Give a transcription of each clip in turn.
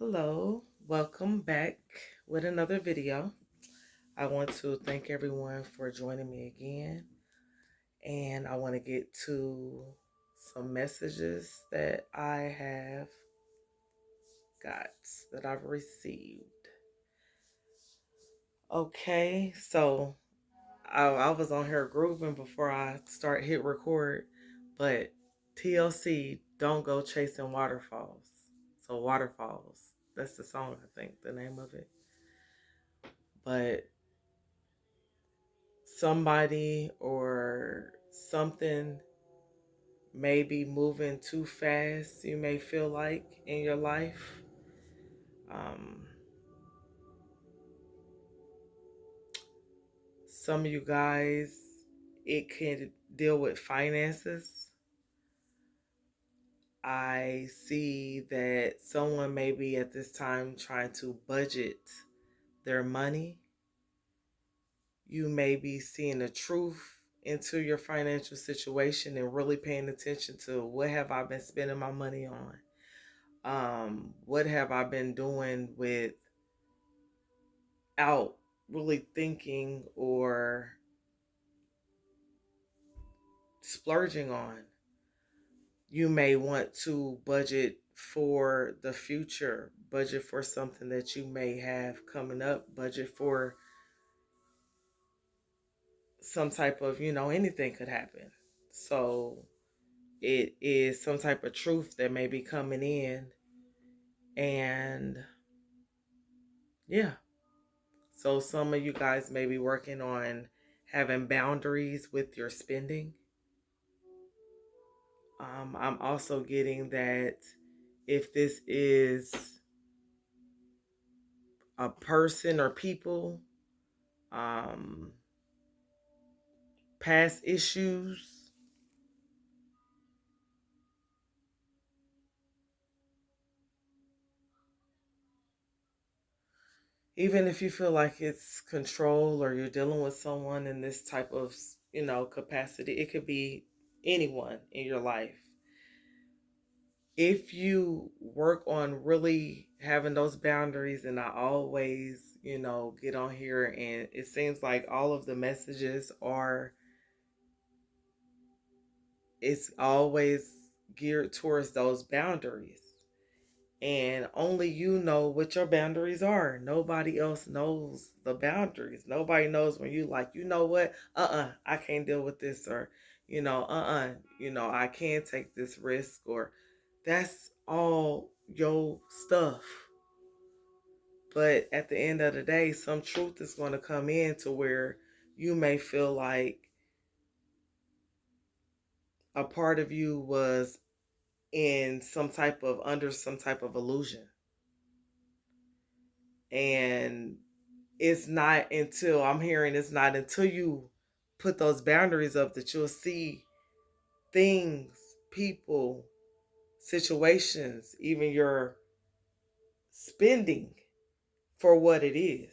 Hello, welcome back with another video. I want to thank everyone for joining me again, and I want to get to some messages that I have got that I've received. Okay, so I was on here grooving before I start hit record, but TLC, don't go chasing waterfalls. So waterfalls, that's the song, I think, the name of it. But somebody or something may be moving too fast, you may feel like in your life. Um, some of you guys, it can deal with finances. I see that someone may be at this time trying to budget their money. You may be seeing the truth into your financial situation and really paying attention to what have I been spending my money on. What have I been doing without really thinking or splurging on? You may want to budget for the future, budget for something that you may have coming up, budget for some type of, anything could happen. So it is some type of truth that may be coming in. And yeah, so some of you guys may be working on having boundaries with your spending. I'm also getting that if this is a person or people, um, past issues, even if you feel like it's control or you're dealing with someone in this type of, capacity, it could be anyone in your life. If you work on really having those boundaries, and I always, get on here and it seems like all of the messages are, it's always geared towards those boundaries. And only you know what your boundaries are. Nobody else knows the boundaries. Nobody knows when you like, you know what? I can't deal with this, or, I can't take this risk, or that's all your stuff. But at the end of the day, some truth is going to come in to where you may feel like a part of you was in some type of under some type of illusion. And it's not until I'm hearing it's not until you put those boundaries up that you'll see things, people, situations, even your spending for what it is.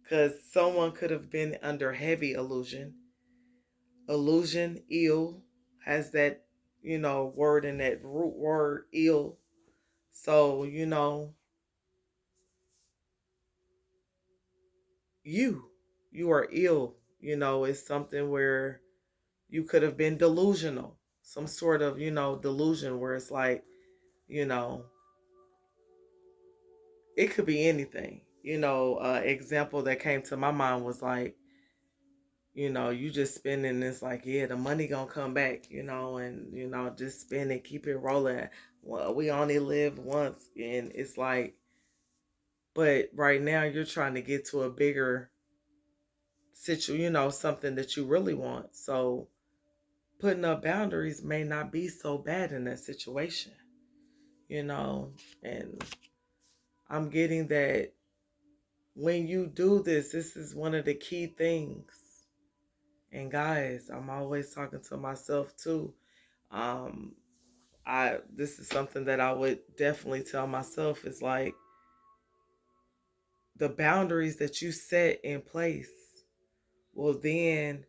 Because someone could have been under heavy illusion. Illusion, ill, has that, word in that root word, ill. So, you, you are ill. It's something where you could have been delusional, some sort of, delusion where it's like, you know, it could be anything. Example that came to my mind was like, you just spending this like, yeah, the money gonna come back, and just spend it, keep it rolling. Well, we only live once, and it's like, but right now you're trying to get to a bigger situation, something that you really want. So putting up boundaries may not be so bad in that situation, you know, and I'm getting that when you do this, this is one of the key things. And guys, I'm always talking to myself too. Um, this is something that I would definitely tell myself is like the boundaries that you set in place, well then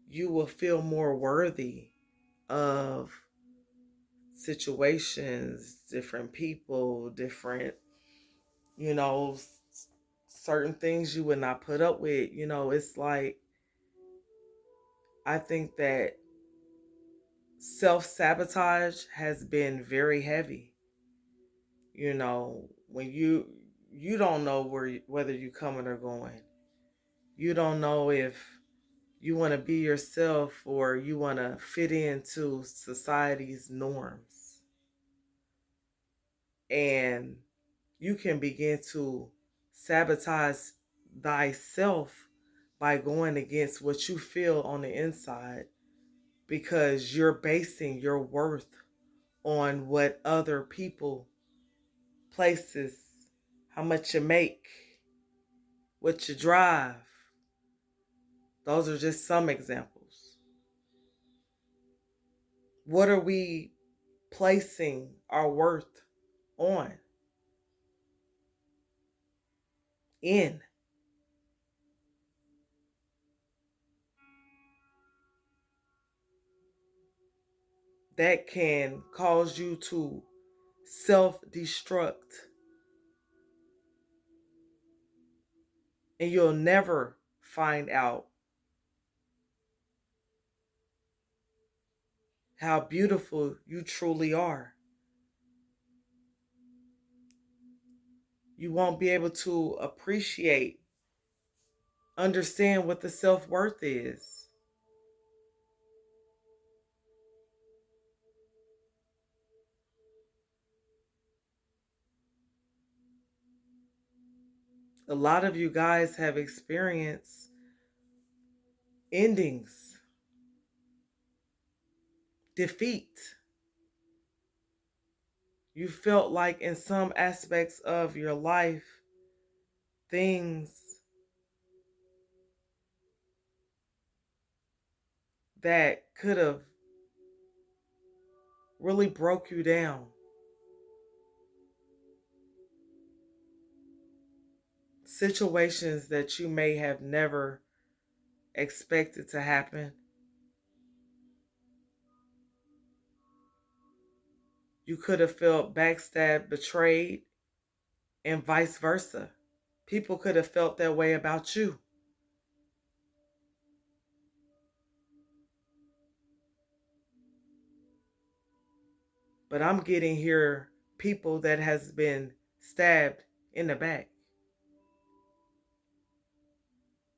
you will feel more worthy of situations, different people, different you know, certain things you would not put up with. It's like, I think that self sabotage has been very heavy. When you don't know whether you coming or going. You don't know if you want to be yourself or you want to fit into society's norms. And you can begin to sabotage thyself by going against what you feel on the inside, because you're basing your worth on what other people, places, how much you make, what you drive. Those are just some examples. What are we placing our worth on, in? That can cause you to self destruct, and you'll never find out how beautiful you truly are. You won't be able to appreciate, understand what the self worth is. A lot of you guys have experienced endings, defeat. You felt like in some aspects of your life, things that could have really broke you down. Situations that you may have never expected to happen. You could have felt backstabbed, betrayed, and vice versa. People could have felt that way about you. But I'm getting here people that has been stabbed in the back.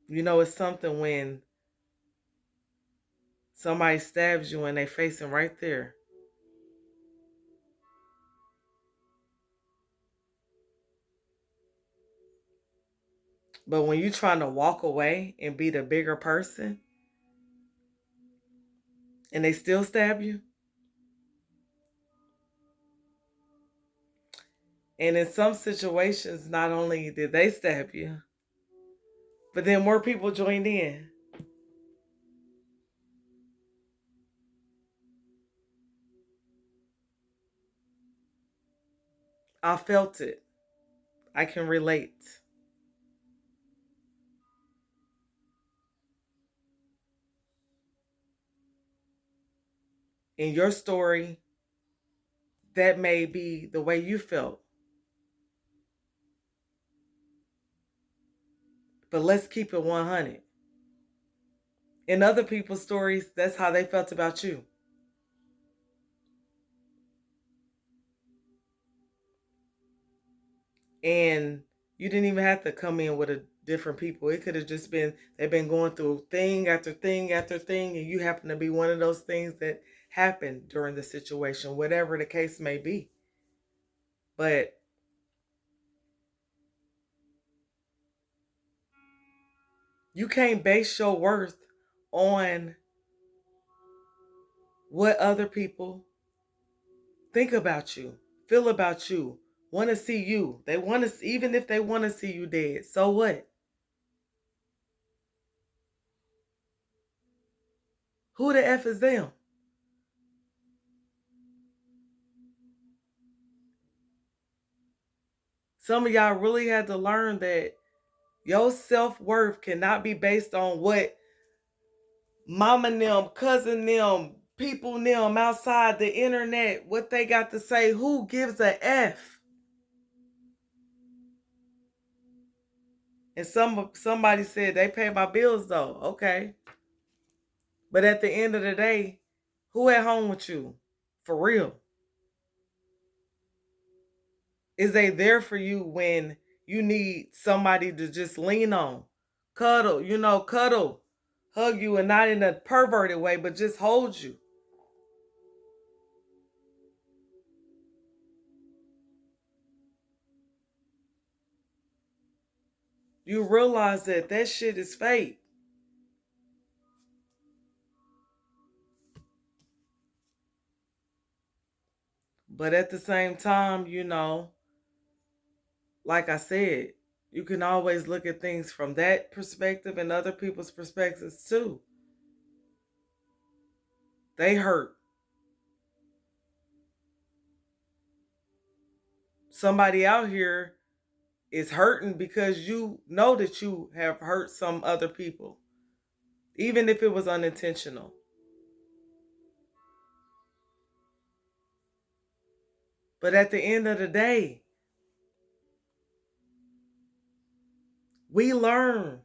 It's something when somebody stabs you and they facing right there. But when you're trying to walk away and be the bigger person and they still stab you, and in some situations, not only did they stab you, but then more people joined in. I felt it. I can relate. In your story, that may be the way you felt. But let's keep it 100. In other people's stories, that's how they felt about you. And you didn't even have to come in with a different people. It could have just been they've been going through thing after thing after thing, and you happen to be one of those things that happened during the situation, whatever the case may be. But you can't base your worth on what other people think about you, feel about you, want to see you. They want to, even if they want to see you dead. So what? Who the F is them? Some of y'all really had to learn that your self-worth cannot be based on what mama them, cousin them, people them outside the internet, what they got to say. Who gives a F? And somebody said they pay my bills though. Okay. But at the end of the day, who at home with you? For real. Is they there for you when you need somebody to just lean on? Cuddle, cuddle, hug you, and not in a perverted way, but just hold you. You realize that that shit is fake. But at the same time, like I said, you can always look at things from that perspective and other people's perspectives too. They hurt. Somebody out here is hurting because you know that you have hurt some other people, even if it was unintentional. But at the end of the day, we learn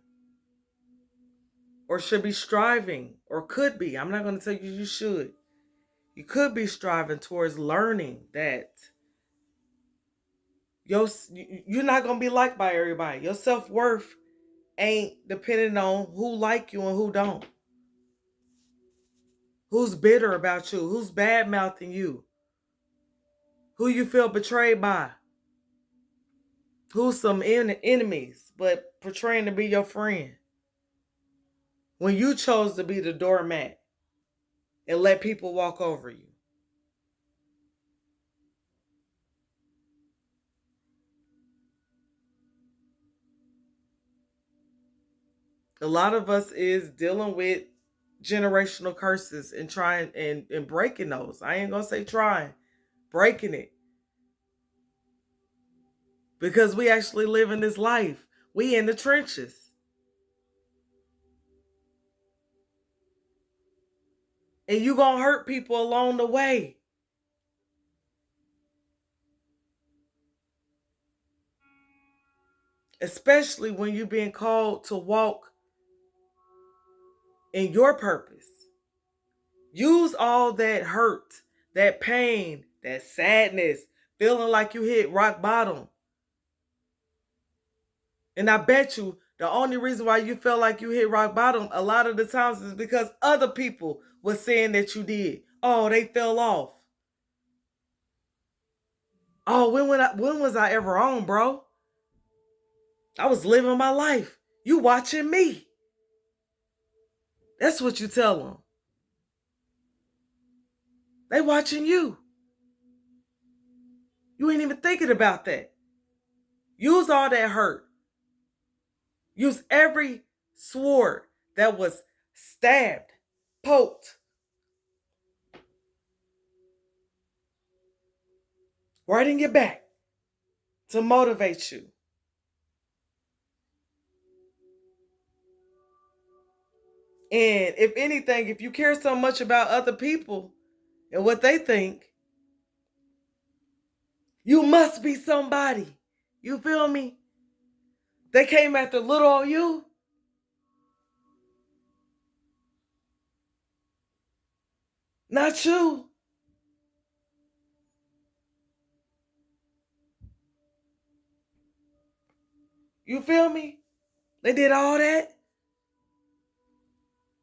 or should be striving or could be. I'm not going to tell you you should. You could be striving towards learning that you're not going to be liked by everybody. Your self-worth ain't depending on who like you and who don't. Who's bitter about you? Who's bad mouthing you? Who you feel betrayed by? Who's some enemies but portraying to be your friend? When you chose to be the doormat and let people walk over you. A lot of us is dealing with generational curses and trying and breaking those. I ain't gonna say trying, breaking it. Because we actually live in this life. We in the trenches. And you gonna hurt people along the way. Especially when you're being called to walk in your purpose. Use all that hurt, that pain, that sadness, feeling like you hit rock bottom. And I bet you the only reason why you felt like you hit rock bottom a lot of the times is because other people were saying that you did. Oh, they fell off. Oh, when was I ever on, bro? I was living my life. You watching me. That's what you tell them. They watching you. You ain't even thinking about that. Use all that hurt. Use every sword that was stabbed, poked, right in your back to motivate you. And if anything, if you care so much about other people and what they think, you must be somebody. You feel me? They came after little old you. Not you. You feel me? They did all that.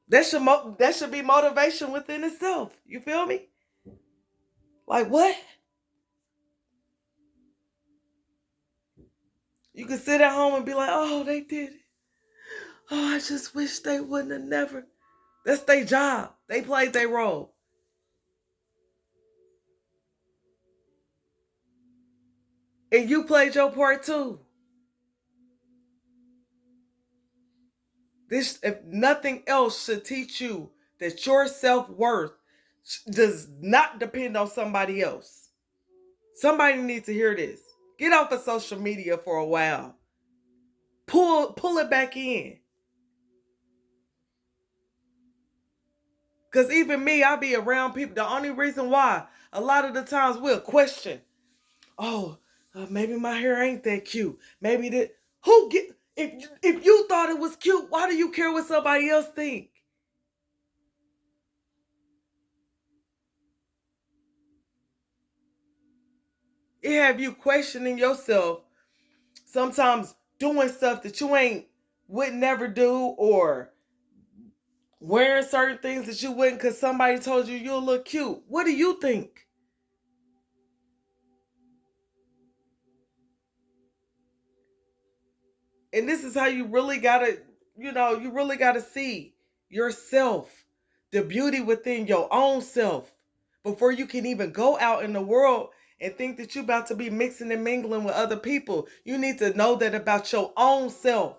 That should be motivation within itself. You feel me? Like what? You can sit at home and be like, oh, they did it. Oh, I just wish they wouldn't have never. That's their job. They played their role. And you played your part too. This, if nothing else, should teach you that your self-worth does not depend on somebody else. Somebody needs to hear this. Get off of social media for a while. Pull it back in. Because even me, I be around people. The only reason why, a lot of the times we'll question, oh, maybe my hair ain't that cute. Maybe that. Who get? If you thought it was cute, why do you care what somebody else think? It have you questioning yourself, sometimes doing stuff that you ain't would never do, or wearing certain things that you wouldn't because somebody told you you'll look cute. What do you think? And this is how you really gotta, you really gotta see yourself, the beauty within your own self, before you can even go out in the world and think that you're about to be mixing and mingling with other people. You need to know that about your own self.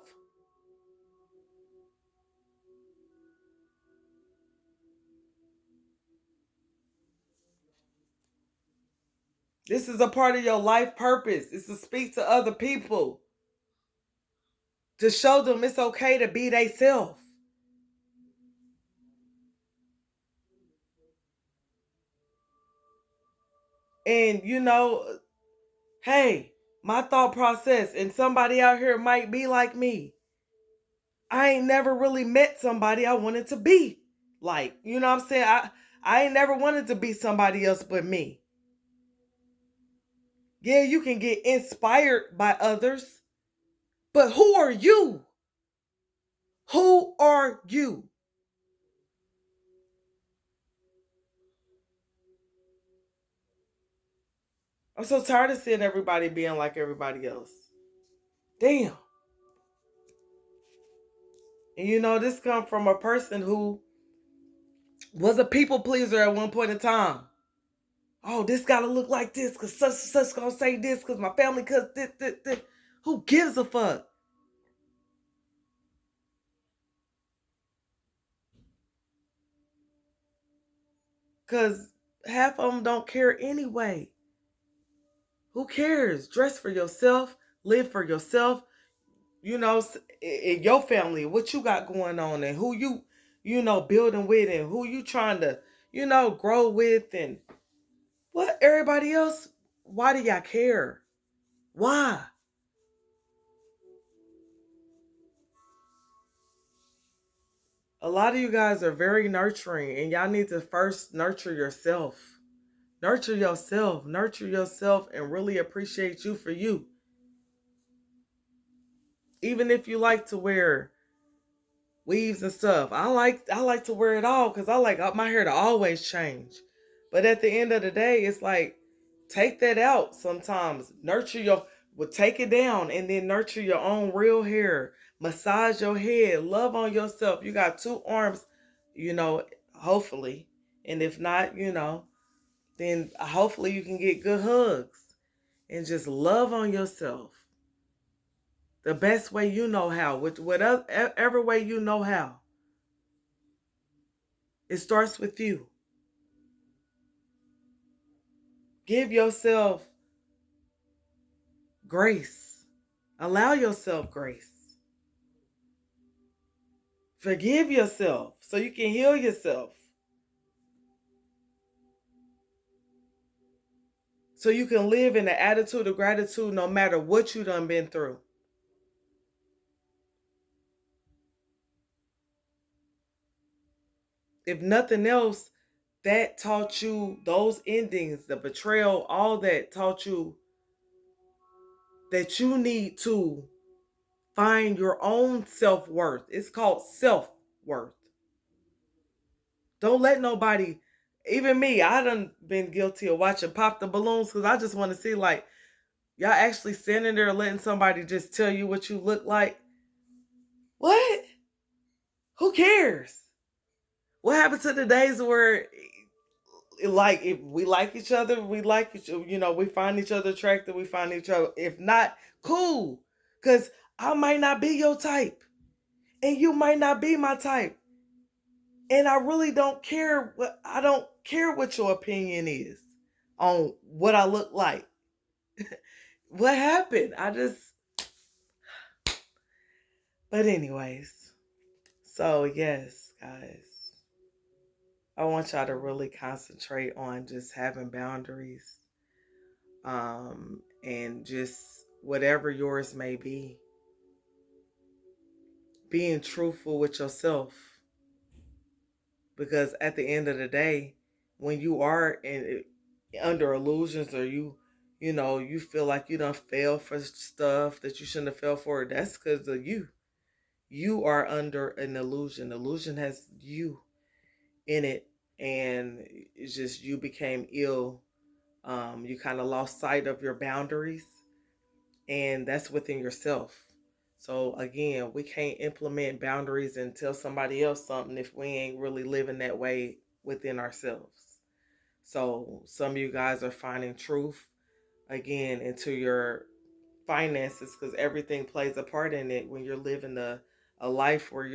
This is a part of your life purpose. It's to speak to other people, to show them it's okay to be they self. And hey, my thought process, and somebody out here might be like me. I ain't never really met somebody I wanted to be like. You know what I'm saying? I ain't never wanted to be somebody else but me. Yeah, you can get inspired by others, but who are you? Who are you? I'm so tired of seeing everybody being like everybody else. Damn. And this comes from a person who was a people pleaser at one point in time. Oh, this gotta look like this because such and such gonna say this because my family, because this. Who gives a fuck? Because half of them don't care anyway. Who cares? Dress for yourself, live for yourself, in your family, what you got going on, and who building with, and who you trying to, grow with, and what everybody else. Why do y'all care? Why? A lot of you guys are very nurturing, and y'all need to first nurture yourself. Nurture yourself. Nurture yourself and really appreciate you for you. Even if you like to wear weaves and stuff. I like to wear it all because I like my hair to always change. But at the end of the day, it's like take that out sometimes. Nurture your well, take it down and then nurture your own real hair. Massage your head. Love on yourself. You got two arms, you know, hopefully. And if not, then hopefully you can get good hugs and just love on yourself the best way you know how, with whatever way you know how. It starts with you. Give yourself grace. Allow yourself grace. Forgive yourself so you can heal yourself. So you can live in the attitude of gratitude no matter what you done been through. If nothing else, that taught you those endings, the betrayal, all that taught you that you need to find your own self-worth. It's called self-worth. Don't let nobody, even me, I done been guilty of watching Pop the Balloons because I just want to see, like, y'all actually standing there letting somebody just tell you what you look like. What? Who cares? What happened to the days where, like, if we like each other, we like each other, we find each other attractive, we find each other. If not, cool. Because I might not be your type. And you might not be my type. And I really don't care I don't care what your opinion is on what I look like. What happened? But anyways, so yes, guys, I want y'all to really concentrate on just having boundaries, and just whatever yours may be. being truthful with yourself. Because at the end of the day, when you are under illusions, or you feel like you done fail for stuff that you shouldn't have failed for, that's because of you. You are under an illusion. Illusion has you in it, and it's just you became ill. You kind of lost sight of your boundaries, and that's within yourself. So again, we can't implement boundaries and tell somebody else something if we ain't really living that way within ourselves. So some of you guys are finding truth again into your finances, because everything plays a part in it when you're living a life where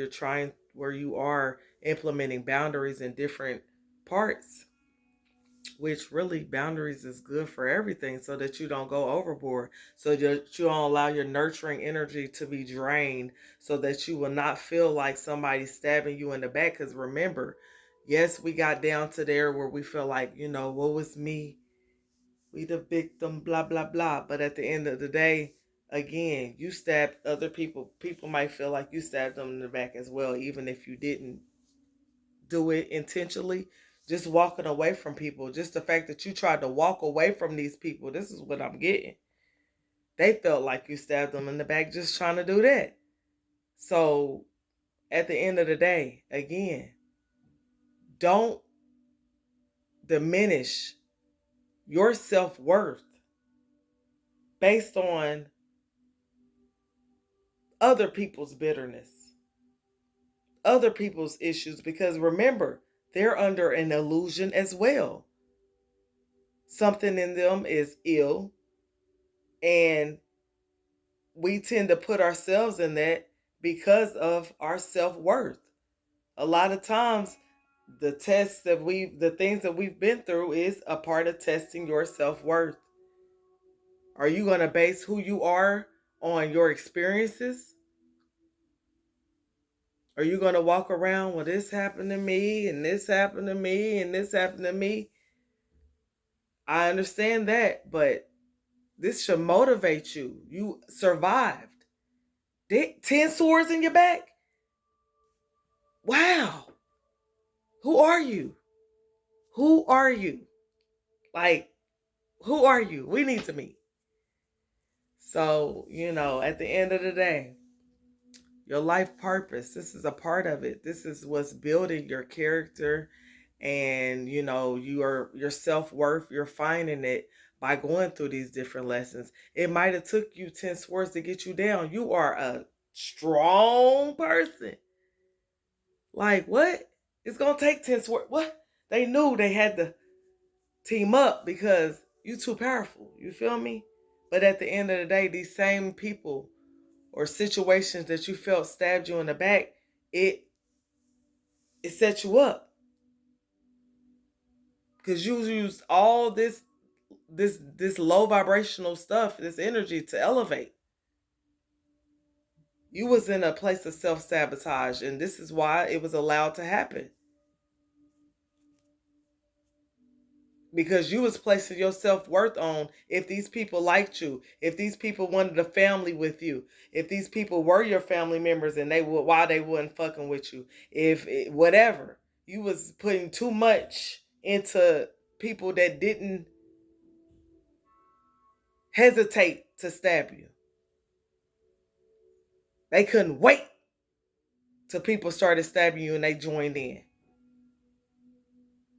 you are implementing boundaries in different parts, which really boundaries is good for everything, so that you don't go overboard, so that you don't allow your nurturing energy to be drained, so that you will not feel like somebody's stabbing you in the back. Because remember, yes, we got down to there where we feel like, what was me, we the victim, blah blah blah. But at the end of the day, again, you stabbed other people. People might feel like you stabbed them in the back as well, even if you didn't do it intentionally. Just walking away from people, just the fact that you tried to walk away from these people, this is what I'm getting. They felt like you stabbed them in the back just trying to do that. So at the end of the day, again, don't diminish your self-worth based on other people's bitterness, other people's issues, because remember, they're under an illusion as well. Something in them is ill, and we tend to put ourselves in that because of our self-worth. A lot of times the things that we've been through is a part of testing your self-worth. Are you going to base who you are on your experiences? Are you going to walk around, well, this happened to me, and this happened to me, and this happened to me? I understand that, but this should motivate you. You survived. 10 swords in your back? Wow. Who are you? Who are you? Like, who are you? We need to meet. So, at the end of the day, your life purpose, this is a part of it. This is what's building your character, and your self-worth. You're finding it by going through these different lessons. It might have took you 10 swords to get you down. You are a strong person. Like, what? It's gonna take 10 swords. What? They knew they had to team up because you too powerful. You feel me? But at the end of the day, these same people or situations that you felt stabbed you in the back, it set you up, because you used all this low vibrational stuff, this energy, to elevate. You was in a place of self-sabotage, and this is why it was allowed to happen. Because you was placing your self-worth on if these people liked you, if these people wanted a family with you, if these people were your family members, and why they wasn't fucking with you, whatever. You was putting too much into people that didn't hesitate to stab you. They couldn't wait till people started stabbing you and they joined in.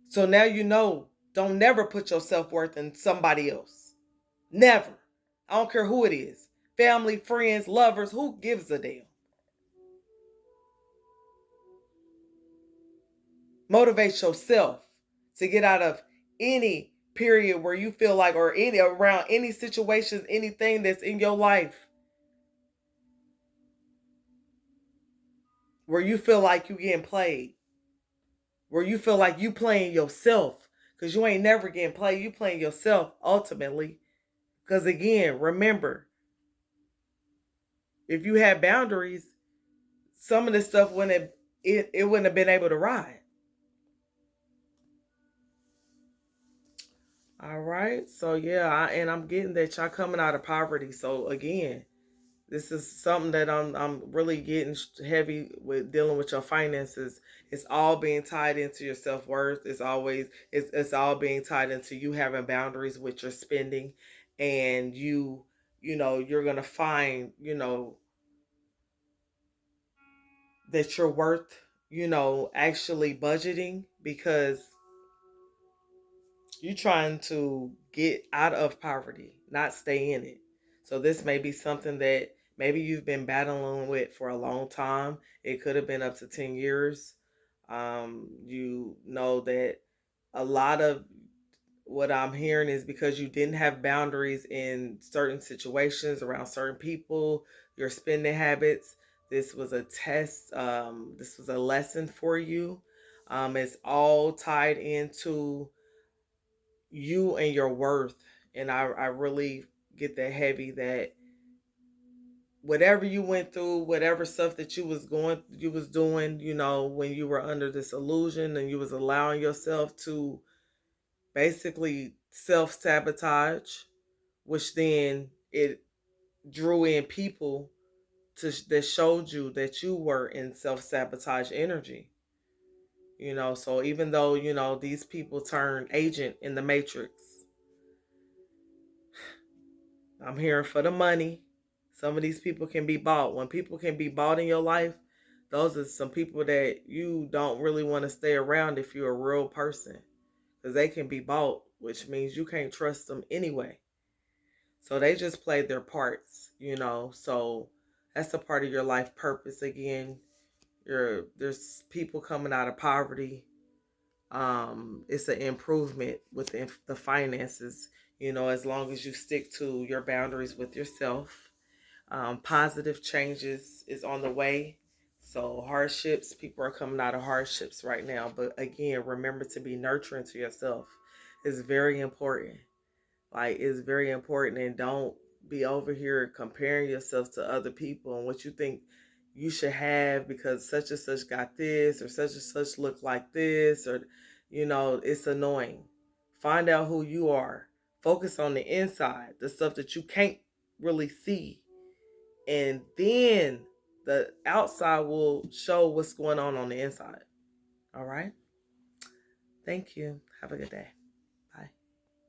So now don't never put your self-worth in somebody else. Never. I don't care who it is. Family, friends, lovers, who gives a damn? Motivate yourself to get out of any period where you feel like, or around any situations, anything that's in your life where you feel like you getting played, where you feel like you playing yourself, because you ain't never getting played. You playing yourself ultimately. Because again, remember, if you had boundaries, some of this stuff it wouldn't have been able to ride. All right. So yeah, and I'm getting that y'all coming out of poverty. So again, This is something that I'm really getting heavy with dealing with your finances. It's all being tied into your self worth. It's all being tied into you having boundaries with your spending, and you're gonna find that you're worth actually budgeting, because you're trying to get out of poverty, not stay in it. So this may be something that maybe you've been battling with for a long time. It could have been up to 10 years. You know that a lot of what I'm hearing is because you didn't have boundaries in certain situations around certain people, your spending habits. This was a test. This was a lesson for you. It's all tied into you and your worth. And I really get that heavy that whatever you went through, whatever stuff that you was doing, when you were under this illusion and you was allowing yourself to basically self-sabotage, which then it drew in people that showed you that you were in self-sabotage energy. So even though these people turn agent in the matrix, I'm here for the money. Some of these people can be bought. When people can be bought in your life, those are some people that you don't really want to stay around if you're a real person, because they can be bought, which means you can't trust them anyway. So they just play their parts. So that's a part of your life purpose. Again, there's people coming out of poverty. It's an improvement within the finances, as long as you stick to your boundaries with yourself. Positive changes is on the way. So hardships, people are coming out of hardships right now. But again, remember to be nurturing to yourself. It's very important. Like, it's very important, and don't be over here comparing yourself to other people and what you think you should have because such and such got this or such and such look like this, or it's annoying. Find out who you are. Focus on the inside, the stuff that you can't really see, and then the outside will show what's going on the inside. All right. Thank you. Have a good day.